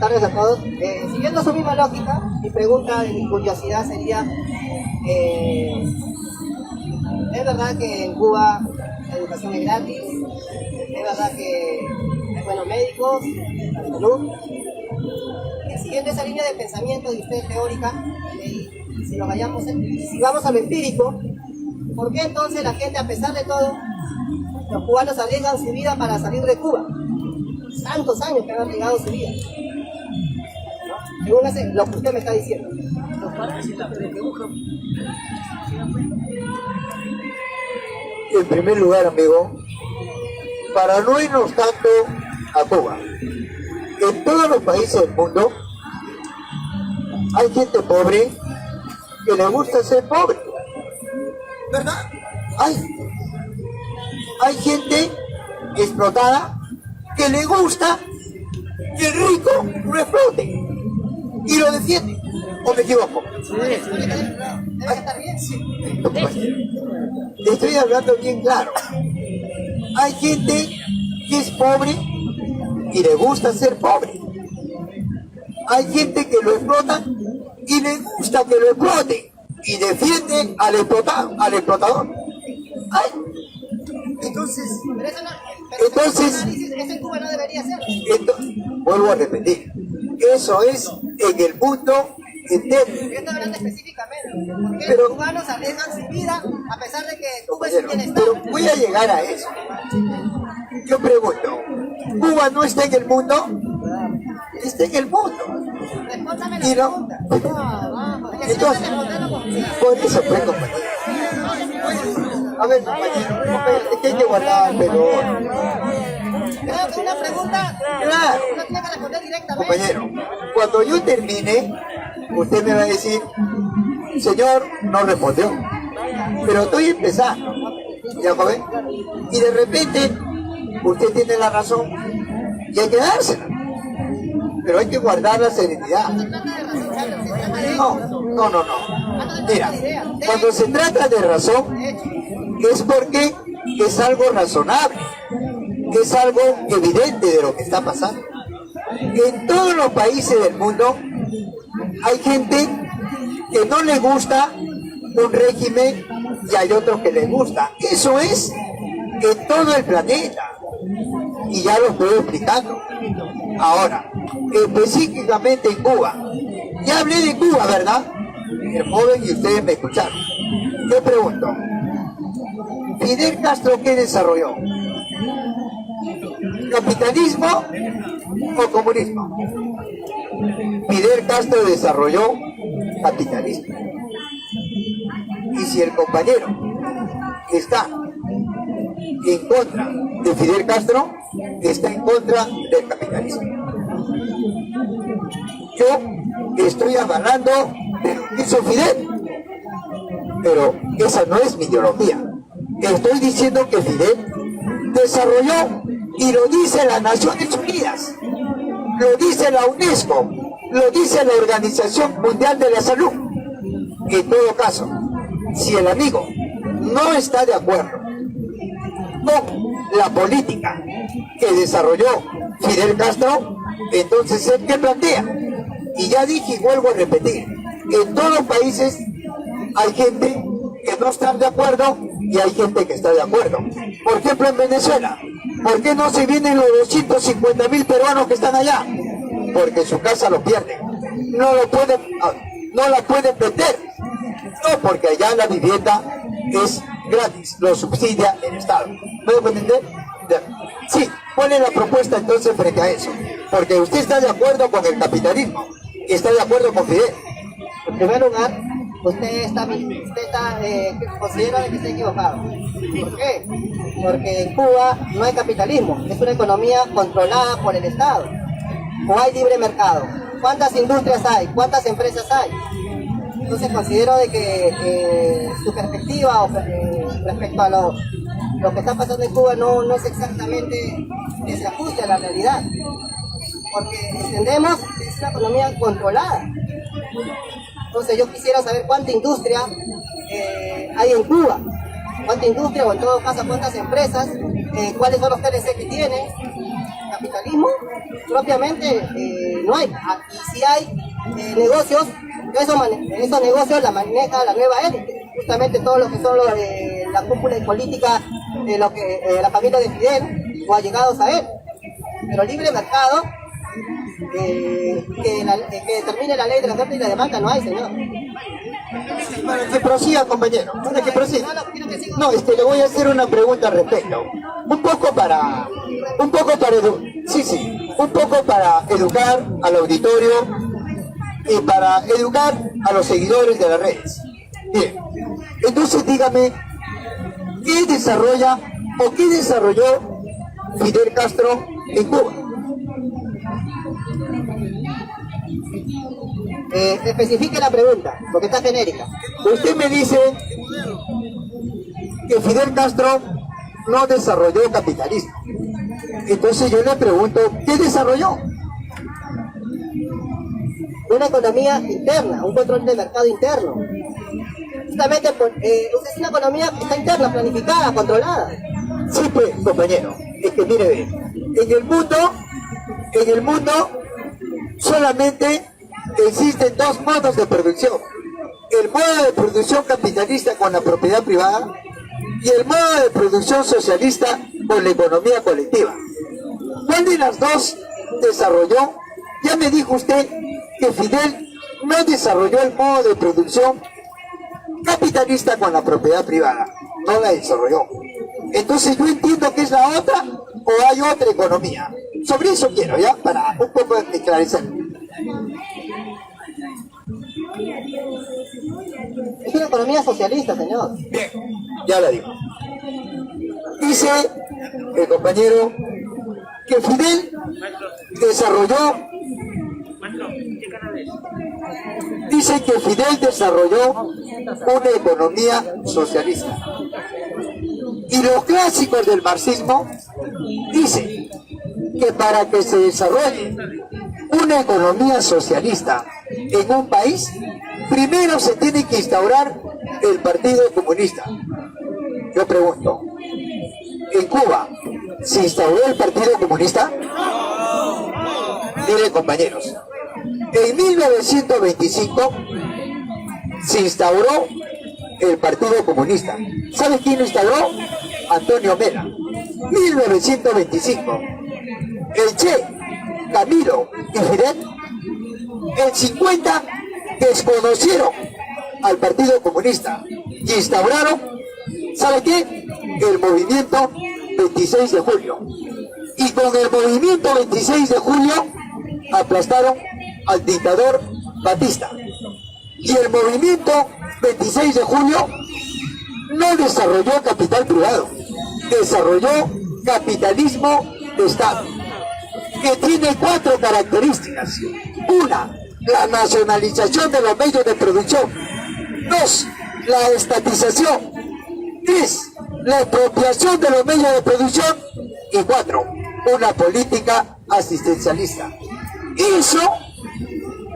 tardes a todos. Siguiendo su misma lógica, mi pregunta y mi curiosidad sería, ¿es verdad que en Cuba la educación es gratis? ¿Es verdad que hay buenos médicos, la salud? Siguiendo esa línea de pensamiento de usted teórica, si vamos a lo empírico, ¿por qué entonces la gente, a pesar de todo, los cubanos arriesgan su vida para salir de Cuba? Tantos años que han arriesgado su vida, ¿no? Según lo que usted me está diciendo. En primer lugar, amigo, para no irnos tanto a Cuba, en todos los países del mundo hay gente pobre que le gusta ser pobre, ¿verdad? Hay gente explotada que le gusta que el rico lo explote y lo defiende. ¿O me equivoco? Te estoy hablando bien claro. Hay gente que es pobre y le gusta ser pobre. Hay gente que lo explota y le gusta que lo explote y defiende al explotador. Entonces, eso en Cuba no debería ser. Vuelvo a repetir, eso es en el mundo entero. Yo estoy hablando específicamente, porque los cubanos arriesgan su vida a pesar de que Cuba es un bienestar. Pero voy a llegar a eso. Yo pregunto, ¿Cuba no está en el mundo? Está en el mundo. Y no. Entonces, por eso fue, compañero. A ver, compañero, es que hay que guardar, pero... Creo que una pregunta Claro. no tiene que responder directamente. Compañero, cuando yo termine, usted me va a decir, señor, no respondió. Pero estoy empezando, ¿ya joven? Y de repente, usted tiene la razón y hay que dársela. Pero hay que guardar la serenidad. No. Mira, cuando se trata de razón, es porque es algo razonable, es algo evidente de lo que está pasando. En todos los países del mundo hay gente que no le gusta un régimen y hay otros que les gusta. Eso es en todo el planeta. Y ya lo estoy explicando. Ahora, específicamente en Cuba. Ya hablé de Cuba, ¿verdad? El joven y ustedes me escucharon. Yo pregunto, ¿Fidel Castro qué desarrolló? ¿Capitalismo o comunismo? Fidel Castro desarrolló capitalismo. Y si el compañero está en contra de Fidel Castro, está en contra del capitalismo. Yo estoy avalando lo que hizo Fidel, pero esa no es mi ideología. Estoy diciendo que Fidel desarrolló, y lo dice las Naciones Unidas, lo dice la UNESCO, lo dice la Organización Mundial de la Salud. En todo caso, si el amigo no está de acuerdo con la política que desarrolló Fidel Castro, entonces él ¿qué plantea? Y ya dije y vuelvo a repetir, en todos los países hay gente que no está de acuerdo y hay gente que está de acuerdo. Por ejemplo, en Venezuela, ¿por qué no se vienen los 250.000 peruanos que están allá? Porque su casa lo pierden. No la pueden vender. No, porque allá la vivienda es gratis, lo subsidia el Estado. ¿Me puede entender? Sí, ¿cuál es la propuesta entonces frente a eso? Porque usted está de acuerdo con el capitalismo y está de acuerdo con Fidel. En primer lugar, usted considera que está equivocado. ¿Por qué? Porque en Cuba no hay capitalismo, es una economía controlada por el Estado. O hay libre mercado. ¿Cuántas industrias hay? ¿Cuántas empresas hay? Entonces considero de que su perspectiva respecto a lo que está pasando en Cuba no es exactamente que se ajuste a la realidad. Porque entendemos que es una economía controlada. Entonces yo quisiera saber cuánta industria hay en Cuba, cuánta industria, o en todo caso cuántas empresas, cuáles son los TLC que tiene, capitalismo, propiamente no hay. Y si hay negocios, esos negocios la maneja la nueva élite. Justamente todo lo que son la cúpula política de lo que la familia de Fidel o allegados a él. Pero libre mercado, que determine la ley de la oferta y la demanda, no hay, señor. Para que prosiga, compañero, para que prosiga. Quiero que siga. No, le voy a hacer una pregunta al respecto. Un poco para educar al auditorio y para educar a los seguidores de las redes. Bien, entonces dígame, ¿qué desarrolla o qué desarrolló Fidel Castro en Cuba? Especifique la pregunta, porque está genérica. Usted me dice que Fidel Castro no desarrolló capitalismo. Entonces yo le pregunto, ¿qué desarrolló? Una economía interna, un control de mercado interno. Justamente es una economía que está interna, planificada, controlada. Sí, pues, compañero, es que mire, ve, en el mundo solamente existen dos modos de producción. El modo de producción capitalista con la propiedad privada y el modo de producción socialista con la economía colectiva. ¿Cuál de las dos desarrolló? Ya me dijo usted que Fidel no desarrolló el modo de producción capitalista con la propiedad privada. No la desarrolló. Entonces yo entiendo que es la otra o hay otra economía. Sobre eso quiero, ¿ya? Para un poco esclarecer. Es una economía socialista, señor. Bien, ya la digo. Dice el compañero que Fidel desarrolló una economía socialista. Y los clásicos del marxismo dicen que para que se desarrolle una economía socialista en un país, primero se tiene que instaurar el Partido Comunista. Yo pregunto, ¿en Cuba se instauró el Partido Comunista? Miren, compañeros, en 1925 se instauró el Partido Comunista. ¿Sabe quién lo instauró? Antonio Mela. 1925. El Che, Camilo y Fidel, en 50 desconocieron al Partido Comunista y instauraron, ¿sabe qué? El movimiento 26 de julio. Y con el movimiento 26 de julio aplastaron al dictador Batista. Y el movimiento 26 de julio no desarrolló capital privado, desarrolló capitalismo de Estado, que tiene 4 características. Una, la nacionalización de los medios de producción. 2, la estatización. 3, la expropiación de los medios de producción. Y 4, una política asistencialista. Eso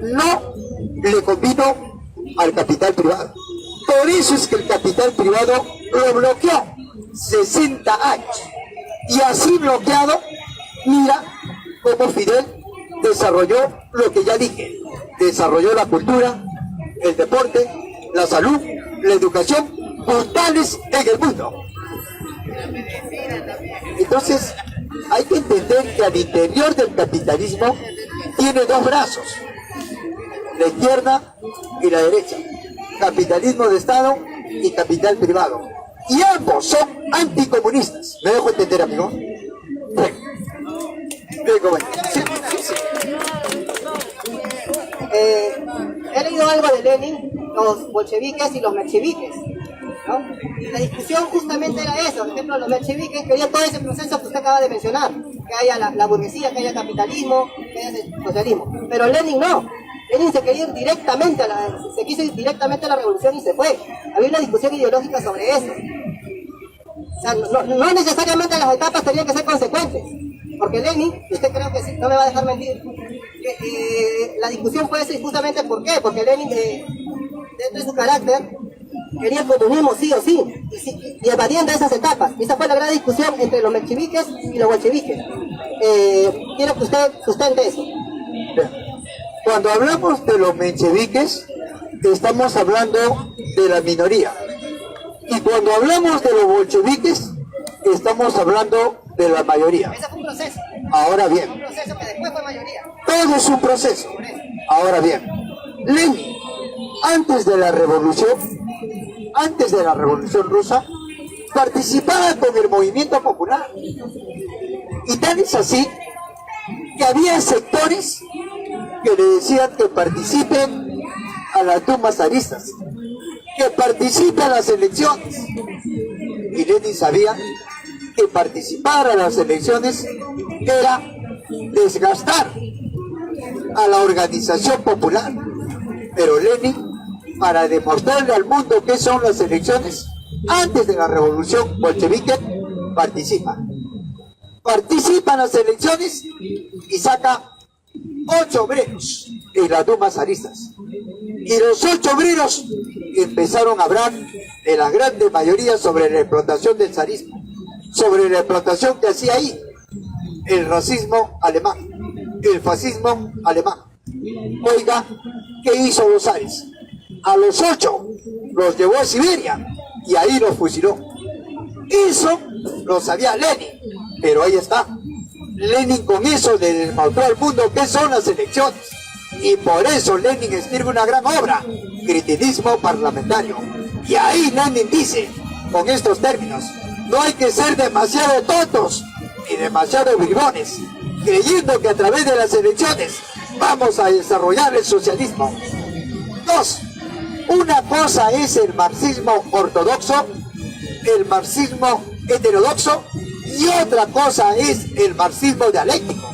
no le convino al capital privado. Por eso es que el capital privado lo bloqueó 60 años. Y así bloqueado, mira cómo Fidel desarrolló lo que ya dije. Desarrolló la cultura, el deporte, la salud, la educación, brutales en el mundo. Entonces, hay que entender que al interior del capitalismo tiene 2 brazos, la izquierda y la derecha, capitalismo de Estado y capital privado, y ambos son anticomunistas. ¿Me dejo entender, amigo? Sí. He leído algo de Lenin, los bolcheviques y los mencheviques, ¿no? Y la discusión justamente era eso. Por ejemplo, los mencheviques querían todo ese proceso que usted acaba de mencionar, que haya la burguesía, que haya capitalismo, que haya socialismo. Pero Lenin no. Lenin se quería ir directamente se quiso ir directamente a la revolución y se fue. Había una discusión ideológica sobre eso. O sea, no necesariamente las etapas tenían que ser consecuentes. Porque Lenin, usted creo que sí, no me va a dejar mentir, la discusión fue esa y justamente ¿por qué? Porque Lenin, dentro de su carácter, quería el comunismo sí o sí, y evadiendo esas etapas. Y esa fue la gran discusión entre los mencheviques y los bolcheviques. Quiero que usted sustente eso. Cuando hablamos de los mencheviques, estamos hablando de la minoría. Y cuando hablamos de los bolcheviques, estamos hablando de la mayoría. Ese fue un proceso. Ahora bien, Un proceso que después fue mayoría. todo es un proceso. Ahora bien, Lenin, antes de la revolución rusa, participaba con el movimiento popular. Y tal es así que había sectores que le decían que participen a las dumas zaristas, que participen a las elecciones. Y Lenin sabía que participar a las elecciones era desgastar a la organización popular. Pero Lenin, para demostrarle al mundo qué son las elecciones, antes de la revolución bolchevique, participa en las elecciones y saca 8 obreros en las dumas zaristas. Y los 8 obreros empezaron a hablar de la grande mayoría sobre la explotación del zarismo, sobre la explotación que hacía ahí el racismo alemán, el fascismo alemán. Oiga, ¿qué hizo los zares? A los 8 los llevó a Siberia y ahí los fusiló. Eso lo sabía Lenin, pero ahí está. Lenin con eso le demostró al mundo qué son las elecciones. Y por eso Lenin escribe una gran obra, Criticismo Parlamentario. Y ahí Lenin dice, con estos términos, no hay que ser demasiado tontos ni demasiado bribones, creyendo que a través de las elecciones vamos a desarrollar el socialismo. 2. Una cosa es el marxismo ortodoxo, el marxismo heterodoxo, y otra cosa es el marxismo dialéctico.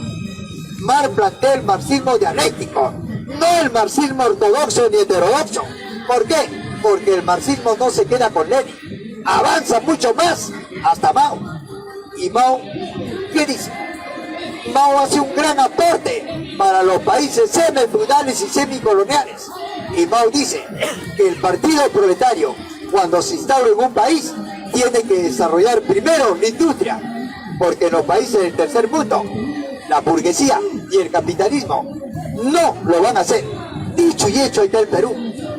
Marx plantea el marxismo dialéctico, no el marxismo ortodoxo ni heterodoxo. ¿Por qué? Porque el marxismo no se queda con Lenin, avanza mucho más hasta Mao. ¿Y Mao qué dice? Mao hace un gran aporte para los países semifeudales y semicoloniales. Y Mao dice que el partido proletario, cuando se instaura en un país, tiene que desarrollar primero la industria, porque en los países del tercer mundo, la burguesía y el capitalismo no lo van a hacer. Dicho y hecho, ahí está el Perú.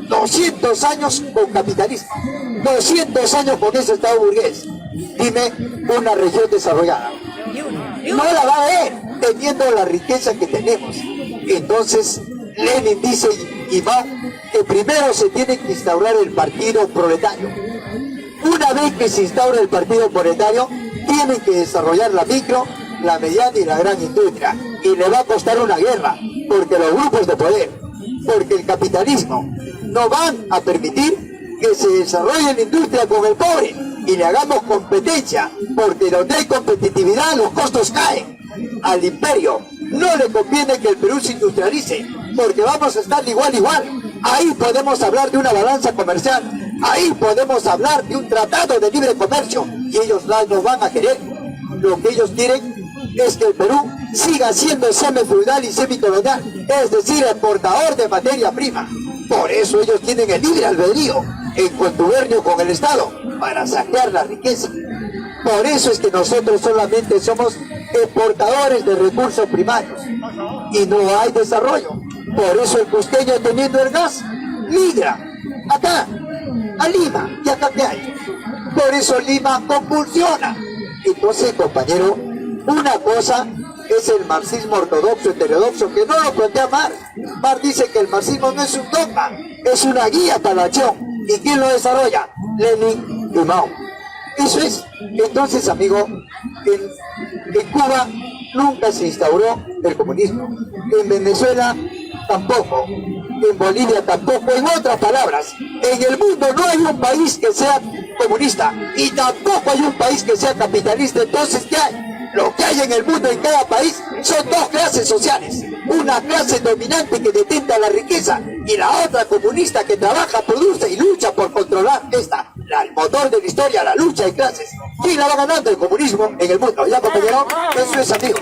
200 años con capitalismo, 200 años con ese Estado burgués. Dime una región desarrollada. No la va a ver teniendo la riqueza que tenemos. Entonces, Lenin dice y va que primero se tiene que instaurar el partido proletario. Una vez que se instaura el partido proletario, tienen que desarrollar la micro, la mediana y la gran industria. Y le va a costar una guerra, porque los grupos de poder, porque el capitalismo, no van a permitir que se desarrolle la industria con el pobre y le hagamos competencia, porque donde hay competitividad los costos caen. Al imperio no le conviene que el Perú se industrialice, porque vamos a estar igual. Ahí podemos hablar de una balanza comercial, ahí podemos hablar de un tratado de libre comercio, y ellos no van a querer. Lo que ellos quieren es que el Perú siga siendo semifeudal y semicolonial, es decir, exportador de materia prima. Por eso ellos tienen el libre albedrío en contubernio con el Estado para saquear la riqueza. Por eso es que nosotros solamente somos exportadores de recursos primarios y no hay desarrollo. Por eso el cusqueño, teniendo el gas, migra acá, a Lima, y acá que hay. Por eso Lima convulsiona. Entonces, compañero, una cosa es el marxismo ortodoxo, heterodoxo, que no lo plantea Marx. Marx dice que el marxismo no es un dogma, es una guía para la acción. ¿Y quién lo desarrolla? Lenin y Mao. Eso es. Entonces, amigo, en Cuba nunca se instauró el comunismo. En Venezuela tampoco. En Bolivia tampoco. En otras palabras, en el mundo no hay un país que sea comunista y tampoco hay un país que sea capitalista. Entonces, ¿qué hay? Lo que hay en el mundo, en cada país, son dos clases sociales. Una clase dominante que detenta la riqueza y la otra comunista que trabaja, produce y lucha por controlar el motor de la historia, la lucha de clases. ¿Quién la va ganando? El comunismo en el mundo. ¿Ya, compañero? Eso es, amigo.